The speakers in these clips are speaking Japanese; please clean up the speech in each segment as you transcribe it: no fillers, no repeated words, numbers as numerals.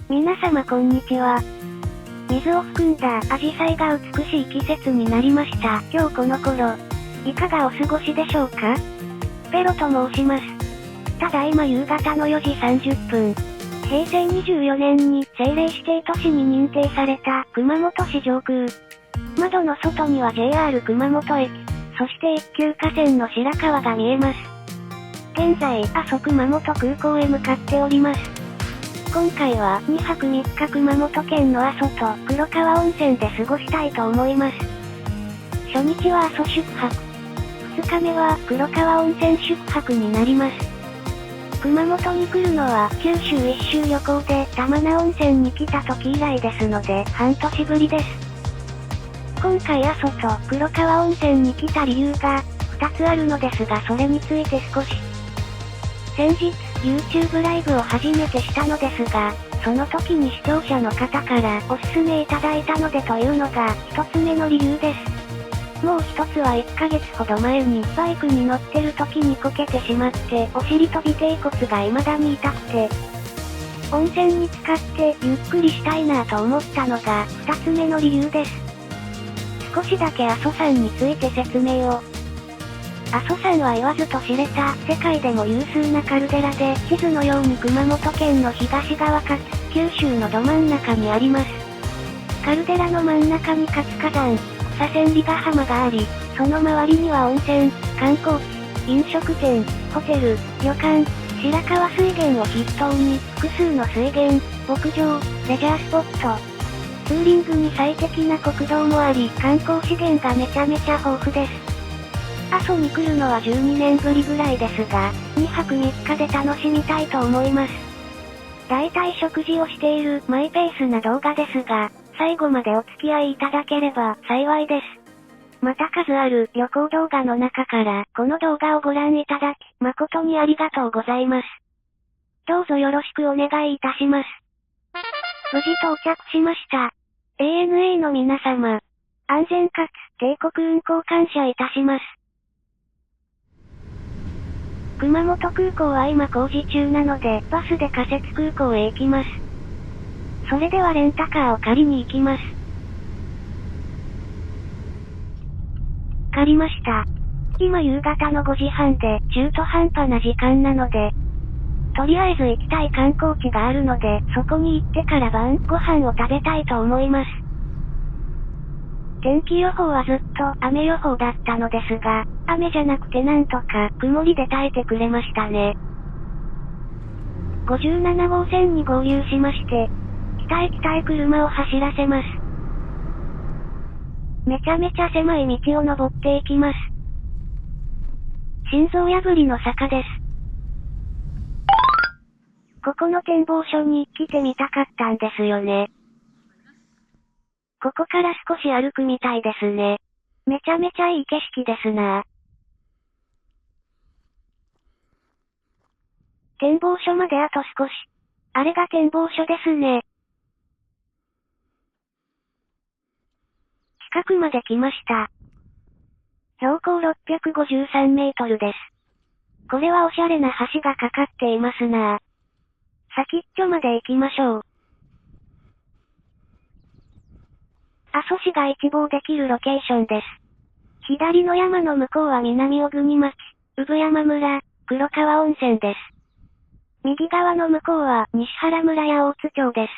皆様こんにちは。水を含んだアジサイが美しい季節になりました。今日この頃、いかがお過ごしでしょうか？ペロと申します。ただいま夕方の4時30分。平成24年に政令指定都市に認定された熊本市上空。窓の外には JR 熊本駅、そして一級河川の白川が見えます。現在、阿蘇熊本空港へ向かっております。今回は2泊3日熊本県の阿蘇と黒川温泉で過ごしたいと思います。初日は阿蘇宿泊。2日目は黒川温泉宿泊になります。熊本に来るのは九州一周旅行で玉名温泉に来た時以来ですので半年ぶりです。今回阿蘇と黒川温泉に来た理由が2つあるのですが、それについて少し。先日 YouTube ライブを初めてしたのですが、その時に視聴者の方からおすすめいただいたのでというのが一つ目の理由です。もう一つは1ヶ月ほど前にバイクに乗ってる時にこけてしまってお尻と尾てい骨が未だに痛くて、温泉に浸かってゆっくりしたいなと思ったのが2つ目の理由です。少しだけ阿蘇山について説明を。阿蘇山は言わずと知れた世界でも有数なカルデラで、地図のように熊本県の東側かつ九州のど真ん中にあります。カルデラの真ん中に活火山、草千里ヶ浜があり、その周りには温泉、観光地、飲食店、ホテル、旅館、白川水源を筆頭に複数の水源、牧場、レジャースポット、ツーリングに最適な国道もあり、観光資源がめちゃめちゃ豊富です。阿蘇に来るのは12年ぶりぐらいですが、2泊3日で楽しみたいと思います。だいたい食事をしているマイペースな動画ですが、最後までお付き合いいただければ幸いです。また数ある旅行動画の中からこの動画をご覧いただき、誠にありがとうございます。どうぞよろしくお願いいたします。無事到着しました。ANA の皆様、安全かつ定刻運航感謝いたします。熊本空港は今工事中なので、バスで仮設空港へ行きます。それではレンタカーを借りに行きます。借りました。今夕方の5時半で中途半端な時間なので、とりあえず行きたい観光地があるので、そこに行ってから晩ご飯を食べたいと思います。天気予報はずっと雨予報だったのですが、雨じゃなくてなんとか曇りで耐えてくれましたね。57号線に合流しまして、北へ北へ車を走らせます。めちゃめちゃ狭い道を登っていきます。心臓破りの坂です。ここの展望所に来てみたかったんですよね。ここから少し歩くみたいですね。めちゃめちゃいい景色ですなぁ。展望所まであと少し。あれが展望所ですね。近くまで来ました。標高653メートルです。これはおしゃれな橋がかかっていますなぁ。先っちょまで行きましょう。阿蘇市が一望できるロケーションです。左の山の向こうは南小国町、産山村、黒川温泉です。右側の向こうは西原村や大津町です。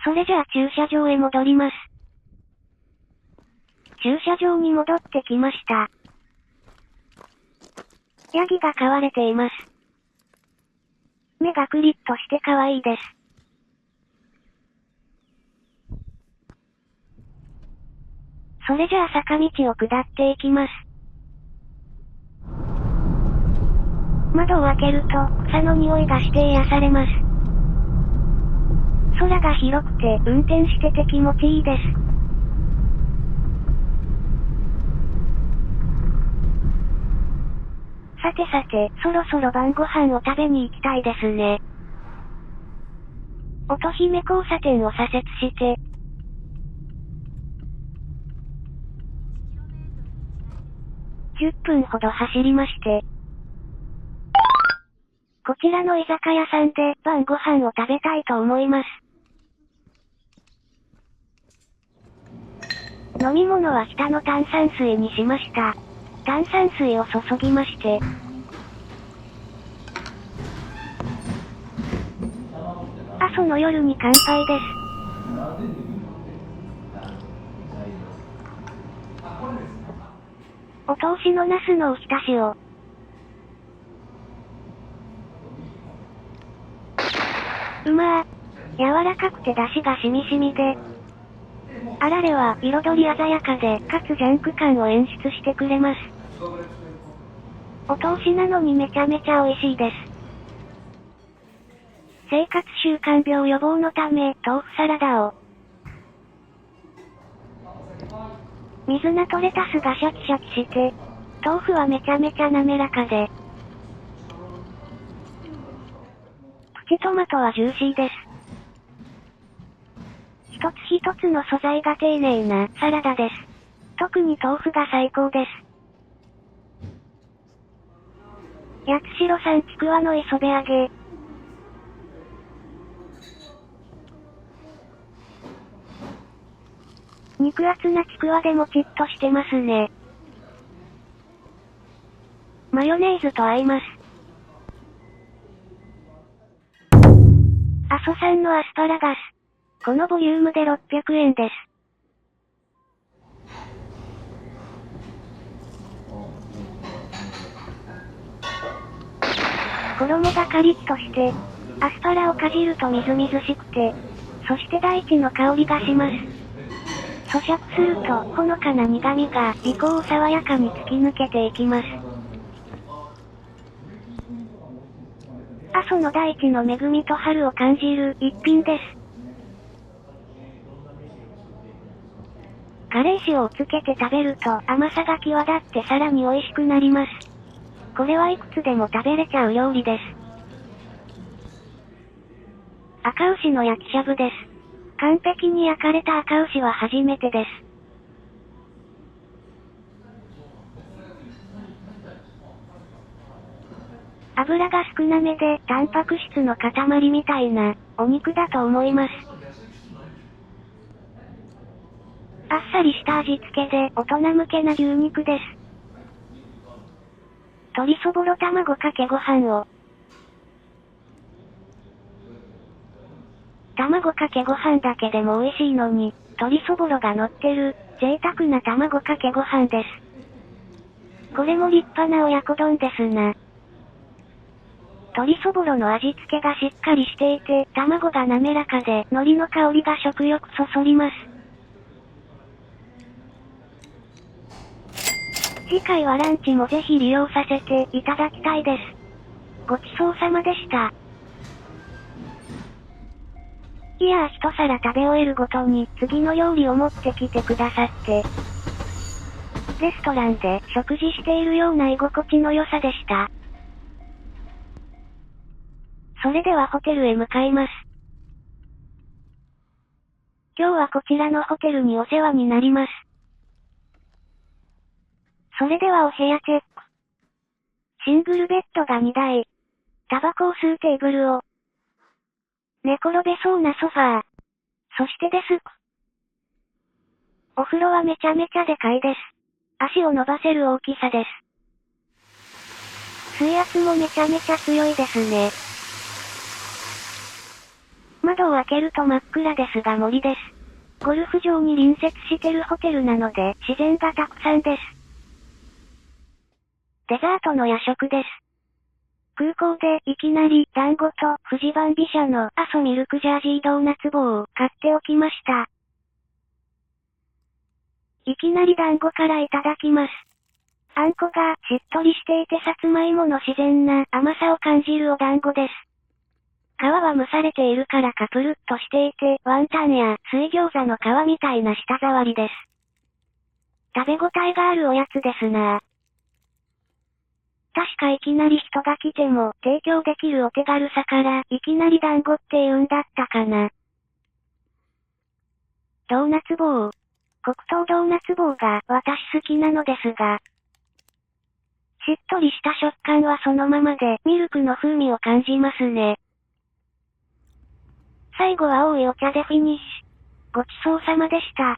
それじゃあ駐車場へ戻ります。駐車場に戻ってきました。ヤギが飼われています。目がクリッとして可愛いです。それじゃあ坂道を下っていきます。窓を開けると草の匂いがして癒されます。空が広くて運転してて気持ちいいです。さてさて、そろそろ晩ご飯を食べに行きたいですね。乙姫交差点を左折して、10分ほど走りまして、こちらの居酒屋さんで晩ご飯を食べたいと思います。飲み物は下の炭酸水にしました。炭酸水を注ぎまして。阿蘇の夜に乾杯です。お通しのナスのおひたしを。うまー。柔らかくて出汁がしみしみで。あられは彩り鮮やかで、かつジャンク感を演出してくれます。お通しなのにめちゃめちゃ美味しいです。生活習慣病予防のため、豆腐サラダを。水菜とレタスがシャキシャキして、豆腐はめちゃめちゃ滑らかで。プチトマトはジューシーです。一つ一つの素材が丁寧なサラダです。特に豆腐が最高です。八代産ちくわの磯辺揚げ。肉厚なちくわでもちっとしてますね。マヨネーズと合います。阿蘇産のアスパラガス。このボリュームで600円です。衣がカリッとして、アスパラをかじるとみずみずしくて、そして大地の香りがします。咀嚼するとほのかな苦味が鼻孔を爽やかに突き抜けていきます。阿蘇の大地の恵みと春を感じる一品です。カレー塩をつけて食べると甘さが際立ってさらに美味しくなります。これはいくつでも食べれちゃう料理です。赤牛の焼きしゃぶです。完璧に焼かれた赤牛は初めてです。油が少なめで、タンパク質の塊みたいな、お肉だと思います。あっさりした味付けで、大人向けな牛肉です。鶏そぼろ卵かけご飯を。卵かけご飯だけでも美味しいのに、鶏そぼろが乗ってる、贅沢な卵かけご飯です。これも立派な親子丼ですな。鶏そぼろの味付けがしっかりしていて、卵が滑らかで、海苔の香りが食欲そそります。次回はランチもぜひ利用させていただきたいです。ごちそうさまでした。いやー、一皿食べ終えるごとに次の料理を持ってきてくださって。レストランで食事しているような居心地の良さでした。それではホテルへ向かいます。今日はこちらのホテルにお世話になります。それではお部屋チェック。シングルベッドが2台。タバコを吸うテーブルを。寝転べそうなソファー。そしてデスク。お風呂はめちゃめちゃでかいです。足を伸ばせる大きさです。水圧もめちゃめちゃ強いですね。窓を開けると真っ暗ですが森です。ゴルフ場に隣接してるホテルなので自然がたくさんです。デザートの夜食です。空港でいきなり団子と富士バンビ社の阿蘇ミルクジャージードーナツ棒を買っておきました。いきなり団子からいただきます。あんこがしっとりしていてさつまいもの自然な甘さを感じるお団子です。皮は蒸されているからかプルッとしていて、ワンタンや水餃子の皮みたいな舌触りです。食べ応えがあるおやつですなぁ。確かいきなり人が来ても提供できるお手軽さから、いきなり団子って言うんだったかな。ドーナツ棒。黒糖ドーナツ棒が私好きなのですが、しっとりした食感はそのままでミルクの風味を感じますね。最後は青いお茶でフィニッシュ。ごちそうさまでした。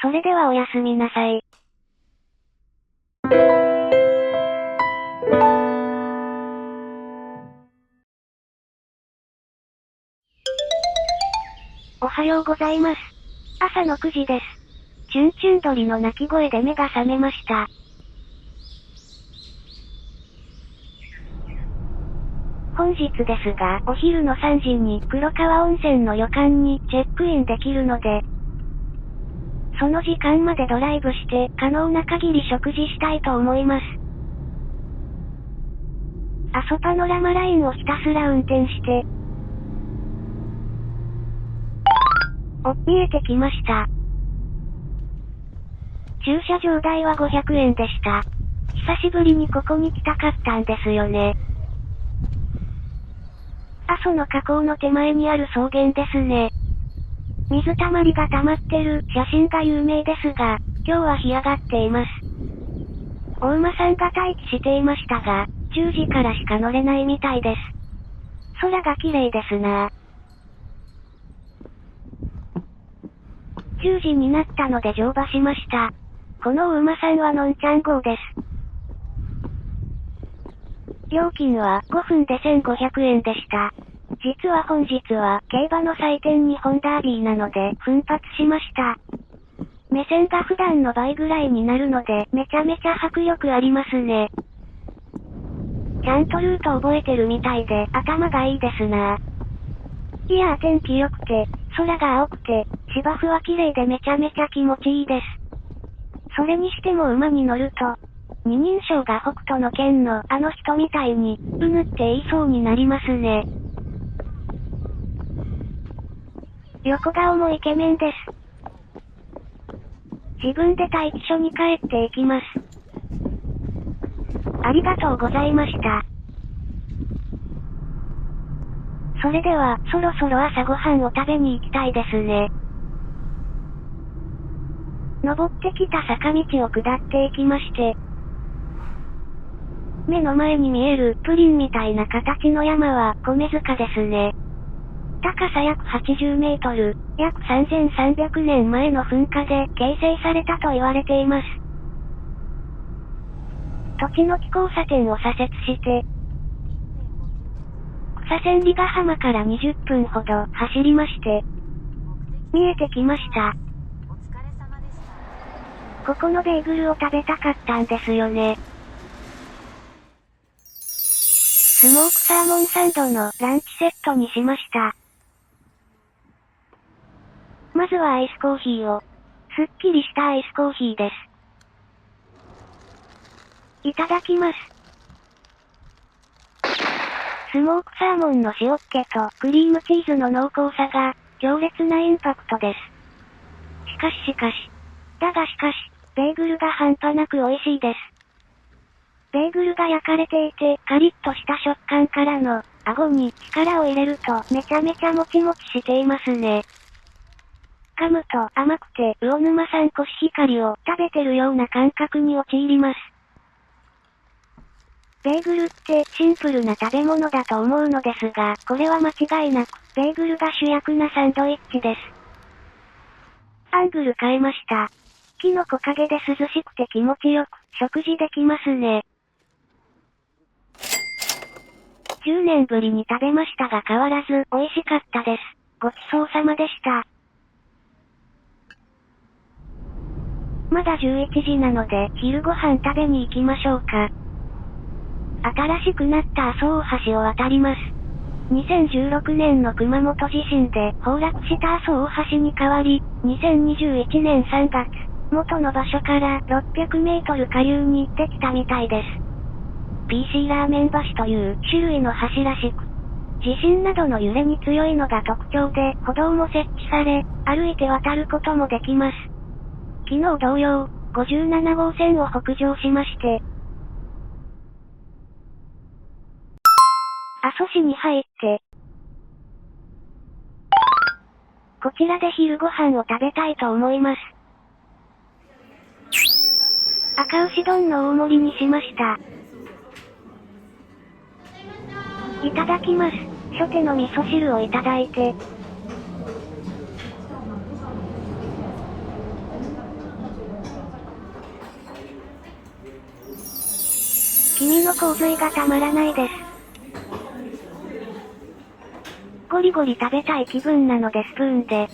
それではおやすみなさい。おはようございます。朝の9時です。チュンチュン鳥の鳴き声で目が覚めました。本日ですが、お昼の3時に黒川温泉の旅館にチェックインできるので、その時間までドライブして可能な限り食事したいと思います。阿蘇パノラマラインをひたすら運転して、見えてきました。駐車場代は500円でした。久しぶりにここに来たかったんですよね。阿蘇の河口の手前にある草原ですね。水たまりが溜まってる写真が有名ですが、今日は干上がっています。お馬さんが待機していましたが、10時からしか乗れないみたいです。空が綺麗ですなぁ。10時になったので乗馬しました。このお馬さんはのんちゃん号です。料金は5分で1500円でした。実は本日は競馬の祭典日本ダービーなので奮発しました。目線が普段の倍ぐらいになるのでめちゃめちゃ迫力ありますね。ちゃんとルート覚えてるみたいで頭がいいですなぁ。いやー天気良くて、空が青くて、芝生は綺麗でめちゃめちゃ気持ちいいです。それにしても馬に乗ると、二人称が北斗の拳のあの人みたいに、うぬって言いそうになりますね。横顔もイケメンです。自分で待機所に帰っていきます。ありがとうございました。それでは、そろそろ朝ごはんを食べに行きたいですね。登ってきた坂道を下っていきまして、目の前に見えるプリンみたいな形の山は米塚ですね。高さ約80メートル、約3300年前の噴火で形成されたと言われています。土地の木交差点を左折して、草千里ヶ浜から20分ほど走りまして、見えてきました。ここのベーグルを食べたかったんですよね。スモークサーモンサンドのランチセットにしました。まずはアイスコーヒーを。すっきりしたアイスコーヒーです。いただきます。スモークサーモンの塩っ気とクリームチーズの濃厚さが強烈なインパクトです。しかし、ベーグルが半端なく美味しいです。ベーグルが焼かれていてカリッとした食感からの顎に力を入れるとめちゃめちゃもちもちしていますね。噛むと甘くて魚沼産コシヒカリを食べてるような感覚に陥ります。ベーグルってシンプルな食べ物だと思うのですが、これは間違いなくベーグルが主役なサンドイッチです。アングル変えました。木の木陰で涼しくて気持ちよく食事できますね。10年ぶりに食べましたが変わらず美味しかったです。ごちそうさまでした。まだ11時なので昼ご飯食べに行きましょうか。新しくなった阿蘇大橋を渡ります。2016年の熊本地震で崩落した阿蘇大橋に代わり、2021年3月、元の場所から600メートル下流にできたみたいです。PC ラーメン橋という種類の橋らしく、地震などの揺れに強いのが特徴で歩道も設置され、歩いて渡ることもできます。昨日同様、57号線を北上しまして、阿蘇市に入って、こちらで昼ご飯を食べたいと思います。赤牛丼の大盛りにしました。いただきます。初手の味噌汁をいただいて。黄身の洪水がたまらないです。ゴリゴリ食べたい気分なのでスプーンで。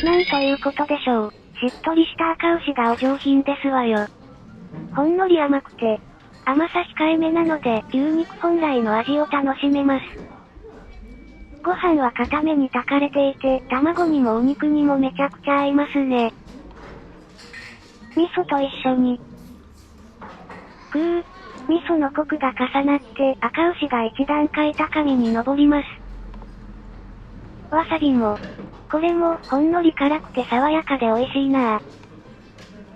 なんということでしょう。しっとりした赤牛がお上品ですわよ。ほんのり甘くて、甘さ控えめなので牛肉本来の味を楽しめます。ご飯は固めに炊かれていて、卵にもお肉にもめちゃくちゃ合いますね。味噌と一緒に。味噌のコクが重なって赤牛が一段階高みに上ります。わさびも、これもほんのり辛くて爽やかで美味しいなぁ。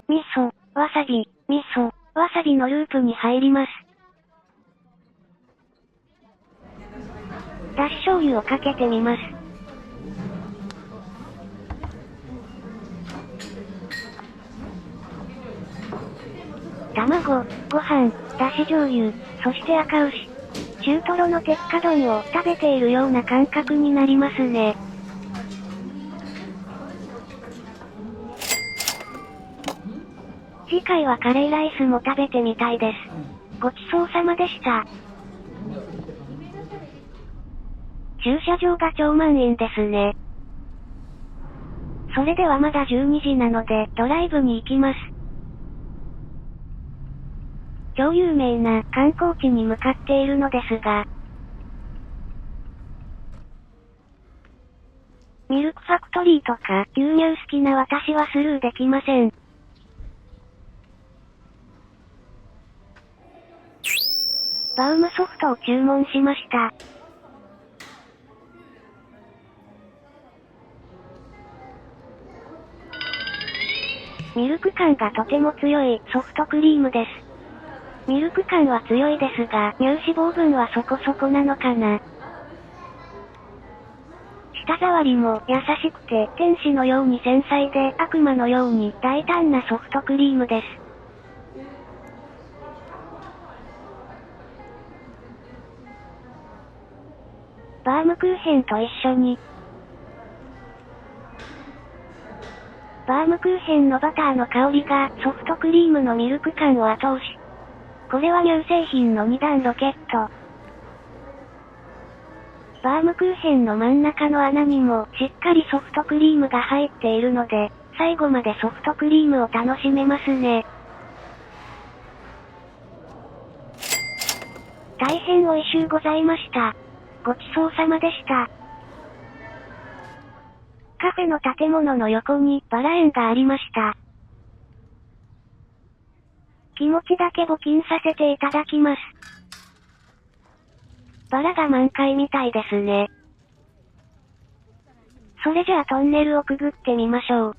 味噌、わさび、味噌、わさびのループに入ります。だし醤油をかけてみます。卵、ご飯、だし醤油、そして赤牛。中トロの鉄火丼を食べているような感覚になりますね。次回はカレーライスも食べてみたいです。ごちそうさまでした。駐車場が超満員ですね。それではまだ12時なのでドライブに行きます。超有名な観光地に向かっているのですが、ミルクファクトリーとか牛乳好きな私はスルーできません。バウムソフトを注文しました。ミルク感がとても強いソフトクリームです。ミルク感は強いですが、乳脂肪分はそこそこなのかな。舌触りも優しくて天使のように繊細で悪魔のように大胆なソフトクリームです。バームクーヘンと一緒に。バームクーヘンのバターの香りがソフトクリームのミルク感を後押し。これは乳製品の2段ロケット。バームクーヘンの真ん中の穴にもしっかりソフトクリームが入っているので、最後までソフトクリームを楽しめますね。大変美味しゅうございました。ごちそうさまでした。カフェの建物の横にバラ園がありました。気持ちだけ募金させていただきます。バラが満開みたいですね。それじゃあトンネルをくぐってみましょう。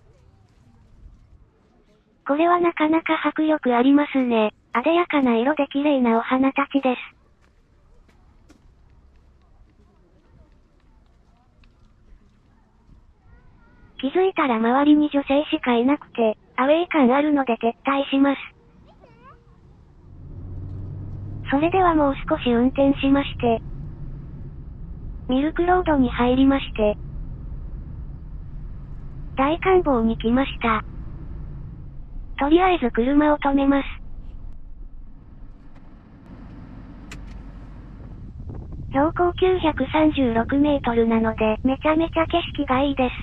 これはなかなか迫力ありますね。艶やかな色で綺麗なお花たちです。気づいたら周りに女性しかいなくて、アウェイ感あるので撤退します。それではもう少し運転しまして、ミルクロードに入りまして、大観望に来ました。とりあえず車を止めます。標高936メートルなのでめちゃめちゃ景色がいいです。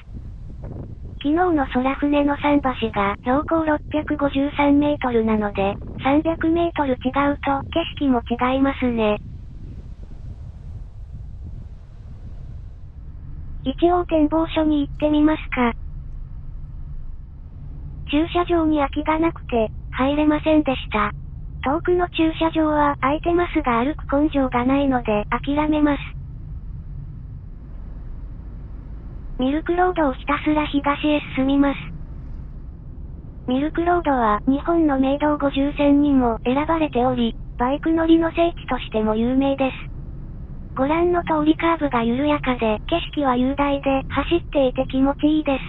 昨日の空船の桟橋が標高653メートルなので、300メートル違うと景色も違いますね。一応展望所に行ってみますか。駐車場に空きがなくて、入れませんでした。遠くの駐車場は空いてますが歩く根性がないので諦めます。ミルクロードをひたすら東へ進みます。ミルクロードは日本の名道50選にも選ばれており、バイク乗りの聖地としても有名です。ご覧の通りカーブが緩やかで景色は雄大で走っていて気持ちいいです。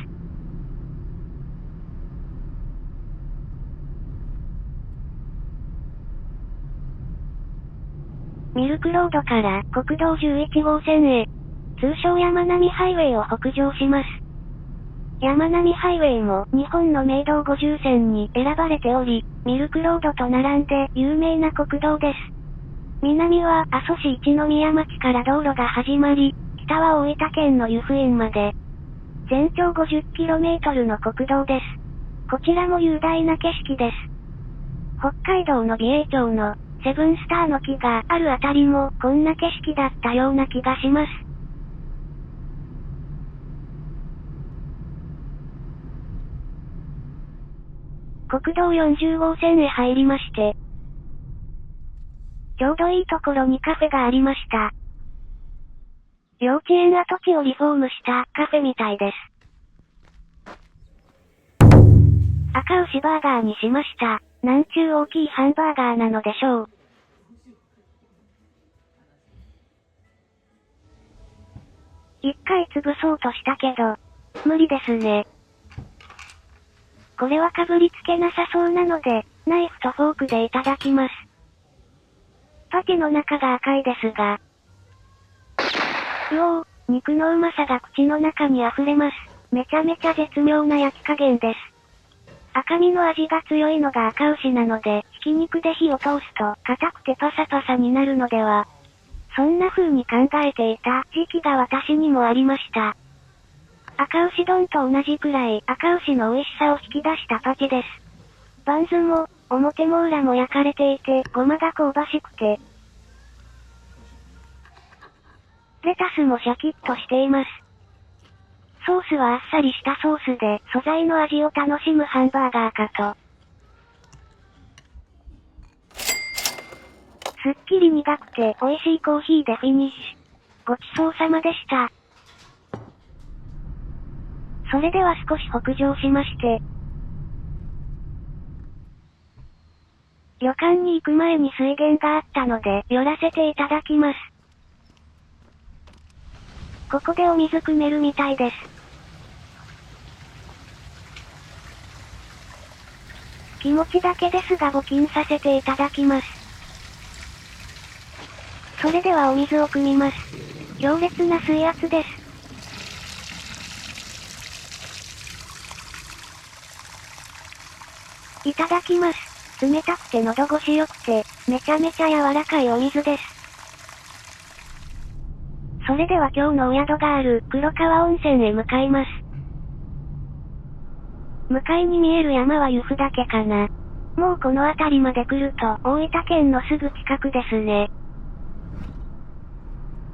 ミルクロードから国道11号線へ、通称山並ハイウェイを北上します。山並ハイウェイも日本の名道50選に選ばれており、ミルクロードと並んで有名な国道です。南は阿蘇市一宮町から道路が始まり、北は大分県の湯布院まで、全長 50km の国道です。こちらも雄大な景色です。北海道の美瑛町のセブンスターの木があるあたりもこんな景色だったような気がします。国道40号線へ入りまして、ちょうどいいところにカフェがありました。幼稚園跡地をリフォームしたカフェみたいです。赤牛バーガーにしました。なんちゅう大きいハンバーガーなのでしょう。一回潰そうとしたけど、無理ですね。これはかぶりつけなさそうなので、ナイフとフォークでいただきます。パティの中が赤いですが。うおー、肉のうまさが口の中に溢れます。めちゃめちゃ絶妙な焼き加減です。赤身の味が強いのが赤牛なので、ひき肉で火を通すと硬くてパサパサになるのでは。そんな風に考えていた時期が私にもありました。赤牛丼と同じくらい赤牛の美味しさを引き出したパティです。バンズも、表も裏も焼かれていて、ごまが香ばしくて。レタスもシャキッとしています。ソースはあっさりしたソースで素材の味を楽しむハンバーガーかと。すっきり苦くて美味しいコーヒーでフィニッシュ。ごちそうさまでした。それでは少し北上しまして、旅館に行く前に水源があったので寄らせていただきます。ここでお水汲めるみたいです。気持ちだけですが募金させていただきます。それではお水を汲みます。強烈な水圧です。いただきます。冷たくて喉越し良くて、めちゃめちゃ柔らかいお水です。それでは今日のお宿がある黒川温泉へ向かいます。向かいに見える山は由布岳かな。もうこの辺りまで来ると大分県のすぐ近くですね。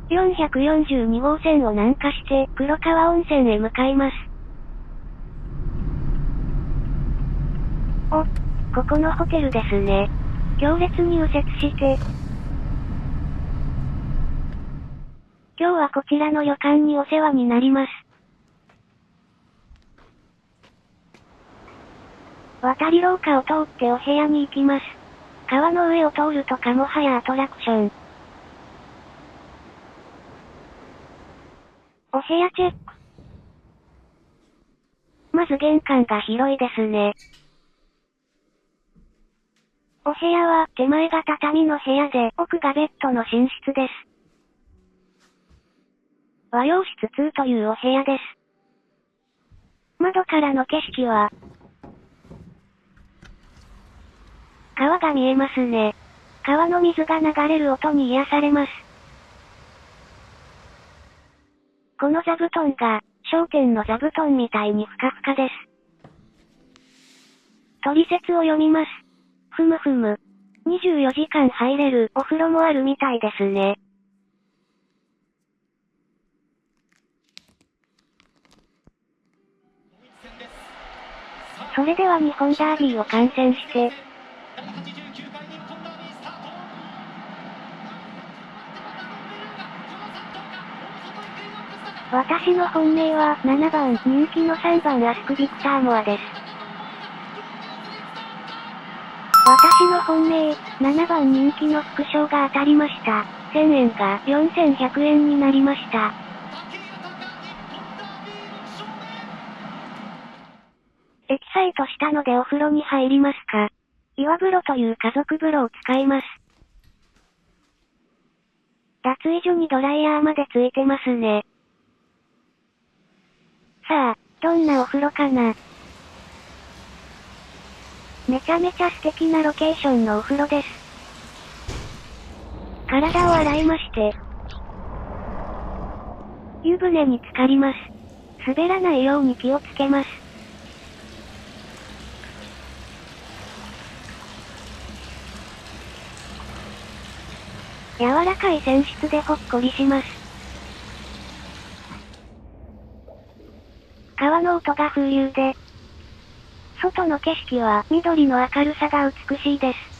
442号線を南下して黒川温泉へ向かいます。お、ここのホテルですね。強烈に右折して、今日はこちらの旅館にお世話になります。渡り廊下を通ってお部屋に行きます。川の上を通るとかもはやアトラクション。お部屋チェック。まず玄関が広いですね。お部屋は手前が畳の部屋で奥がベッドの寝室です。和洋室2というお部屋です。窓からの景色は川が見えますね。川の水が流れる音に癒されます。この座布団が商店の座布団みたいにふかふかです。取説を読みます。ふむふむ。24時間入れるお風呂もあるみたいですね。それでは日本ダービーを観戦して、私の本命は7番人気の3番アスクビクターモアです。私の本命、7番人気の副賞が当たりました。1000円が4100円になりました。エキサイトしたのでお風呂に入りますか。岩風呂という家族風呂を使います。脱衣所にドライヤーまでついてますね。さあ、どんなお風呂かな。めちゃめちゃ素敵なロケーションのお風呂です。体を洗いまして、湯船に浸かります。滑らないように気をつけます。柔らかい泉質でほっこりします。川の音が風流で、外の景色は緑の明るさが美しいです。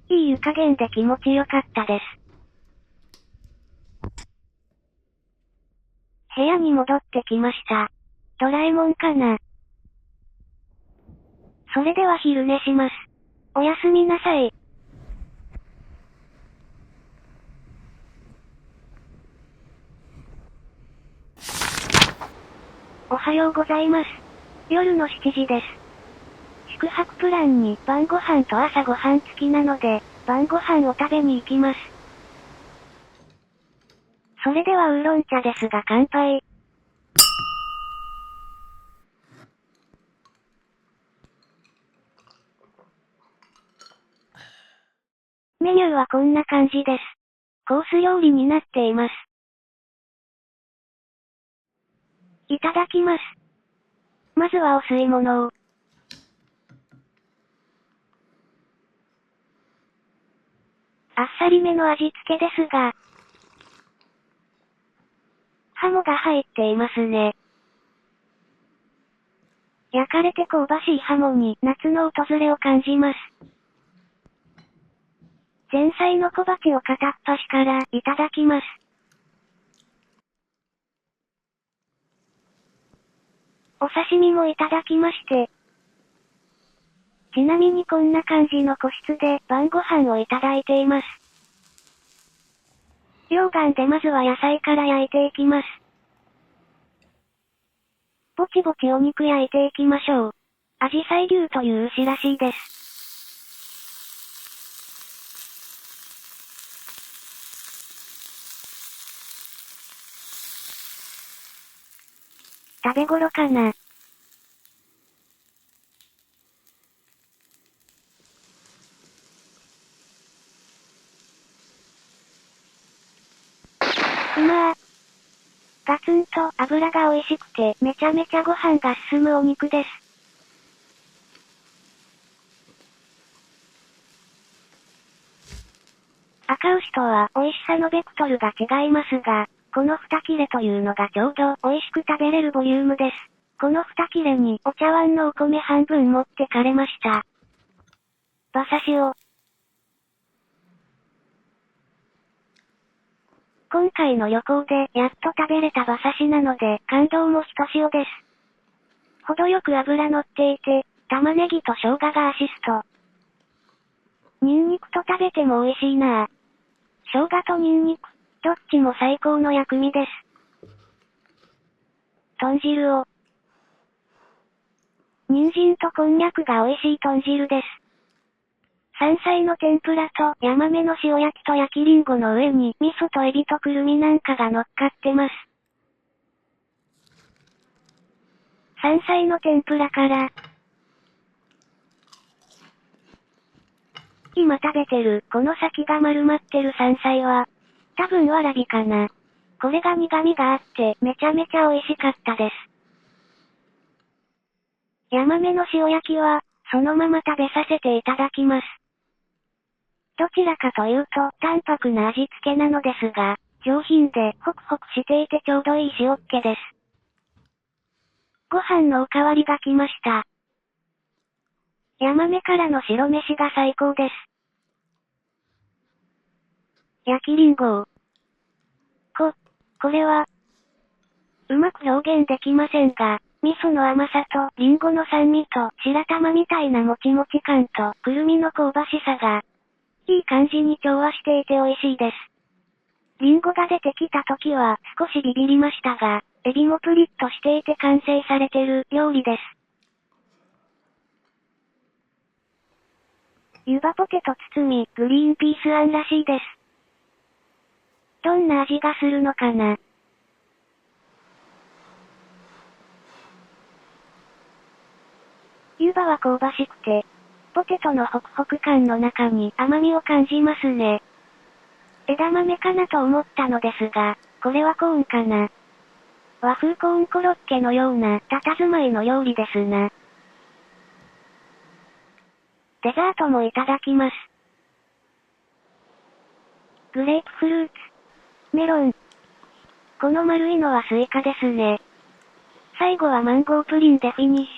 いい湯加減で気持ちよかったです。部屋に戻ってきました。ドラえもんかな。それでは昼寝します。おやすみなさい。おはようございます。夜の7時です。宿泊プランに晩ご飯と朝ご飯付きなので、晩ご飯を食べに行きます。それではウーロン茶ですが乾杯。メニューはこんな感じです。コース料理になっています。いただきます。まずはお吸い物を。あっさりめの味付けですが、ハモが入っていますね。焼かれて香ばしいハモに夏の訪れを感じます。前菜の小鉢を片っ端からいただきます。お刺身もいただきまして。ちなみにこんな感じの個室で晩ご飯をいただいています。溶岩でまずは野菜から焼いていきます。ぼちぼちお肉焼いていきましょう。アジサイ牛という牛らしいです。食べ頃かな。ガツンと油が美味しくてめちゃめちゃご飯が進むお肉です。赤牛とは美味しさのベクトルが違いますが、この2切れというのがちょうど美味しく食べれるボリュームです。この2切れにお茶碗のお米半分持ってかれました。馬刺しを。今回の旅行でやっと食べれた馬刺しなので感動もひとしおです。程よく脂乗っていて、玉ねぎと生姜がアシスト。ニンニクと食べても美味しいなぁ。生姜とニンニク、どっちも最高の薬味です。豚汁を。人参とこんにゃくが美味しい豚汁です。山菜の天ぷらとヤマメの塩焼きと焼きリンゴの上に味噌とエビとくるみなんかが乗っかってます。山菜の天ぷらから、今食べてるこの先が丸まってる山菜は、多分わらびかな。これが苦味があってめちゃめちゃ美味しかったです。ヤマメの塩焼きは、そのまま食べさせていただきます。どちらかというと、淡白な味付けなのですが、上品でホクホクしていてちょうどいい塩っ気です。ご飯のおかわりが来ました。ヤマメからの白飯が最高です。焼きリンゴを。これは、うまく表現できませんが、味噌の甘さとリンゴの酸味と白玉みたいなもちもち感とくるみの香ばしさが、いい感じに調和していて美味しいです。リンゴが出てきた時は少しビビりましたが、エビもプリッとしていて完成されてる料理です。湯葉ポテト包み、グリーンピースあんらしいです。どんな味がするのかな。湯葉は香ばしくて、ポテトのホクホク感の中に甘みを感じますね。枝豆かなと思ったのですが、これはコーンかな。和風コーンコロッケのような佇まいの料理ですな。デザートもいただきます。グレープフルーツ、メロン。この丸いのはスイカですね。最後はマンゴープリンでフィニッシ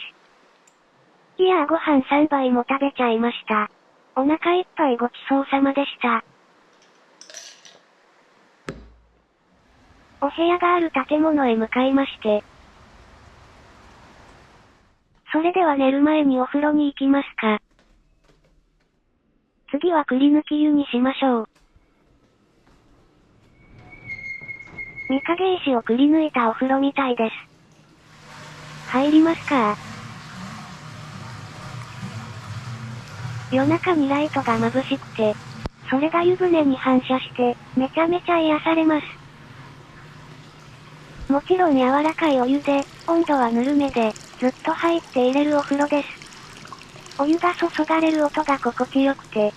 ュ。いやーご飯3杯も食べちゃいました。お腹いっぱいごちそうさまでした。お部屋がある建物へ向かいまして。それでは寝る前にお風呂に行きますか。次はくり抜き湯にしましょう。御影石をくり抜いたお風呂みたいです。入りますか。夜中にライトが眩しくて、それが湯船に反射して、めちゃめちゃ癒されます。もちろん柔らかいお湯で、温度はぬるめで、ずっと入って入れるお風呂です。お湯が注がれる音が心地よくて。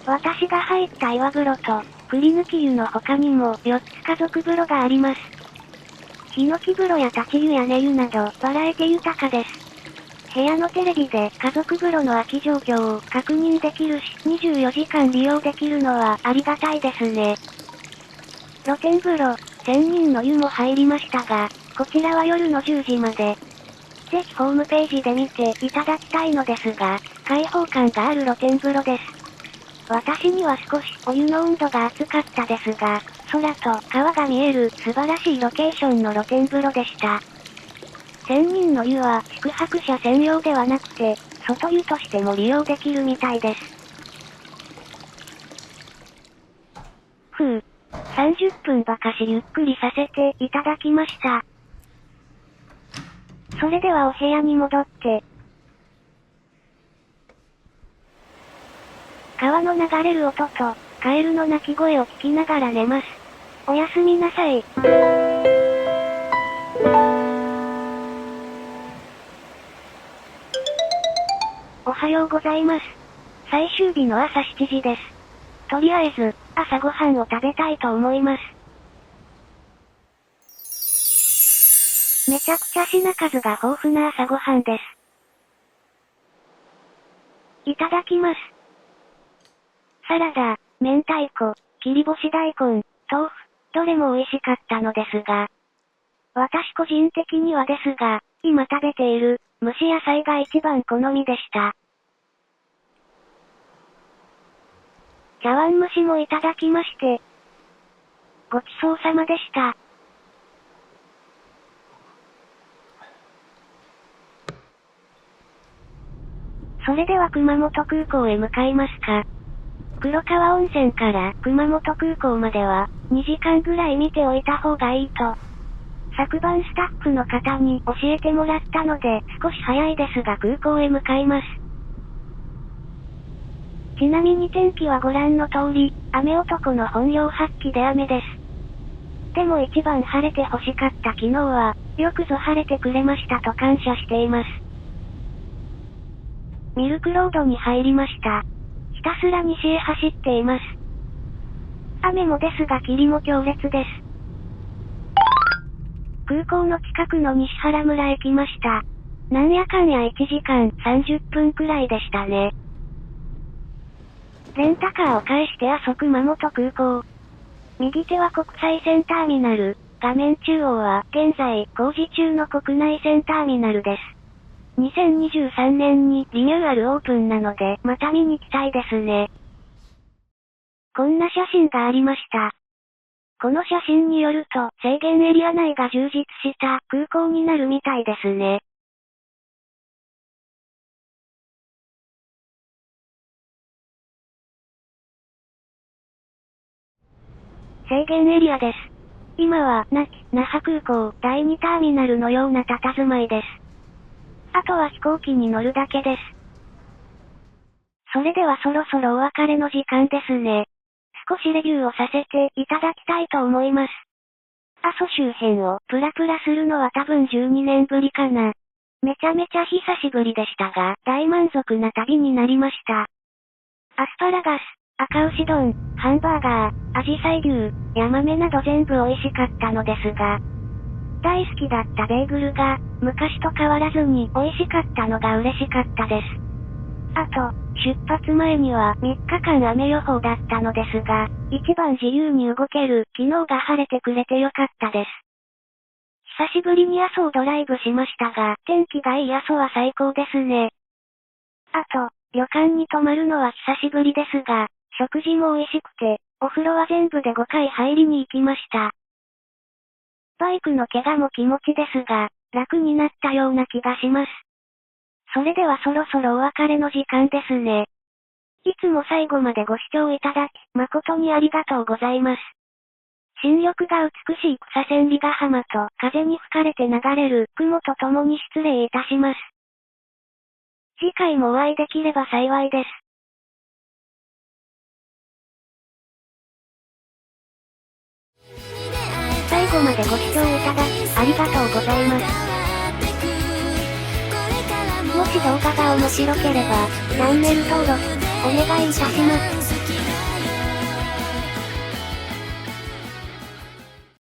私が入った岩風呂と、くり抜き湯の他にも4つ家族風呂があります。ヒノキ風呂や立ち湯や寝湯などバラエティ豊かです。部屋のテレビで家族風呂の空き状況を確認できるし、24時間利用できるのはありがたいですね。露天風呂、1000人の湯も入りましたが、こちらは夜の10時まで。ぜひホームページで見ていただきたいのですが、開放感がある露天風呂です。私には少しお湯の温度が熱かったですが、空と川が見える素晴らしいロケーションの露天風呂でした。1000人の湯は宿泊者専用ではなくて、外湯としても利用できるみたいです。30分ばかしゆっくりさせていただきました。それではお部屋に戻って、川の流れる音と、カエルの鳴き声を聞きながら寝ます。おやすみなさい。おはようございます。最終日の朝7時です。とりあえず、朝ごはんを食べたいと思います。めちゃくちゃ品数が豊富な朝ごはんです。いただきます。サラダ、明太子、切り干し大根、豆腐、どれも美味しかったのですが、私個人的にはですが、今食べている蒸し野菜が一番好みでした。茶碗蒸しもいただきまして、ごちそうさまでした。それでは熊本空港へ向かいますか。黒川温泉から熊本空港までは2時間ぐらい見ておいた方がいいと、昨晩スタッフの方に教えてもらったので少し早いですが空港へ向かいます。ちなみに天気はご覧の通り、雨男の本領発揮で雨です。でも一番晴れて欲しかった昨日は、よくぞ晴れてくれましたと感謝しています。ミルクロードに入りました。ひたすら西へ走っています。雨もですが霧も強烈です。空港の近くの西原村へ来ました。なんやかんや1時間30分くらいでしたね。レンタカーを返して阿蘇熊本空港。右手は国際線ターミナル。画面中央は現在工事中の国内線ターミナルです。2023年にリニューアルオープンなのでまた見に来たいですね。こんな写真がありました。この写真によると制限エリア内が充実した空港になるみたいですね。制限エリアです。今は那覇空港第2ターミナルのような佇まいです。あとは飛行機に乗るだけです。それではそろそろお別れの時間ですね。少しレビューをさせていただきたいと思います。阿蘇周辺をプラプラするのは多分12年ぶりかな。めちゃめちゃ久しぶりでしたが、大満足な旅になりました。アスパラガス、赤牛丼、ハンバーガー、アジサイ牛、ヤマメなど全部美味しかったのですが、大好きだったベーグルが、昔と変わらずに美味しかったのが嬉しかったです。あと、出発前には3日間雨予報だったのですが、一番自由に動ける昨日が晴れてくれてよかったです。久しぶりに阿蘇をドライブしましたが、天気がいい阿蘇は最高ですね。あと、旅館に泊まるのは久しぶりですが、食事も美味しくて、お風呂は全部で5回入りに行きました。バイクの怪我も気持ちですが、楽になったような気がします。それではそろそろお別れの時間ですね。いつも最後までご視聴いただき、誠にありがとうございます。新緑が美しい草千里ヶ浜と風に吹かれて流れる雲とともに失礼いたします。次回もお会いできれば幸いです。最後までご視聴いただき、ありがとうございます。もし動画が面白ければ、チャンネル登録、お願いいたします。